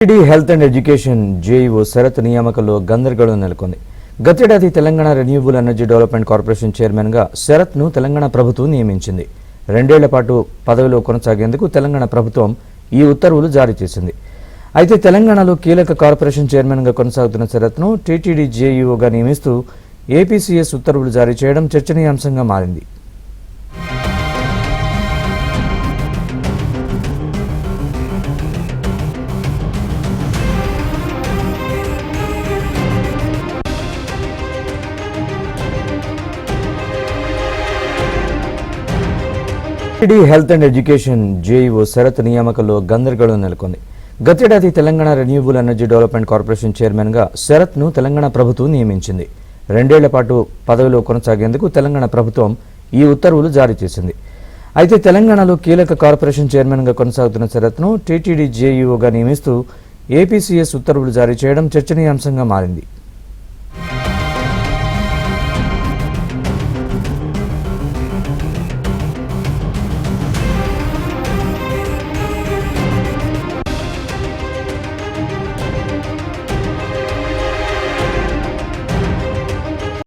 TTD health and education JEO Sarath నియామకంలో గందరగోళం నెలకొంది. గతేడాది Telangana renewable energy development corporation చైర్మన్గా శరత్ను తెలంగాణ ప్రభుత్వం నియమించింది. 2 ఏళ్ల పాటు పదవిలో కొనసాగేందుకు తెలంగాణ ప్రభుత్వం ఈ ఉత్తర్వులు జారీ చేసింది. అయితే తెలంగాణలో కీలక కార్పొరేషన్ చైర్మన్గా కొనసాగుతున్న శరత్ను టీటీడీ జేఈఓగా నియమిస్తూ ఏపీసీఎస్ ఉత్తర్వులు జారీ చేయడం చర్చనీయాంశంగా మారింది. TTD health and education JEO Sarath నియామకంలో గందరగోళం నెలకొంది. గతేడాది Telangana renewable energy development corporation చైర్మన్గా శరత్ను తెలంగాణ ప్రభుత్వం నియమించింది. 2 ఏళ్ల పాటు పదవిలో కొనసాగేందుకు తెలంగాణ ప్రభుత్వం ఈ ఉత్తర్వులు జారీ చేసింది. అయితే తెలంగాణలో కీలక కార్పొరేషన్ చైర్మన్గా కొనసాగుతున్న శరత్ను టీటీడీ జేఈఓగా నియమిస్తూ ఏపీసీఎస్ ఉత్తర్వులు జారీ చేయడం చర్చనీయాంశంగా మారింది.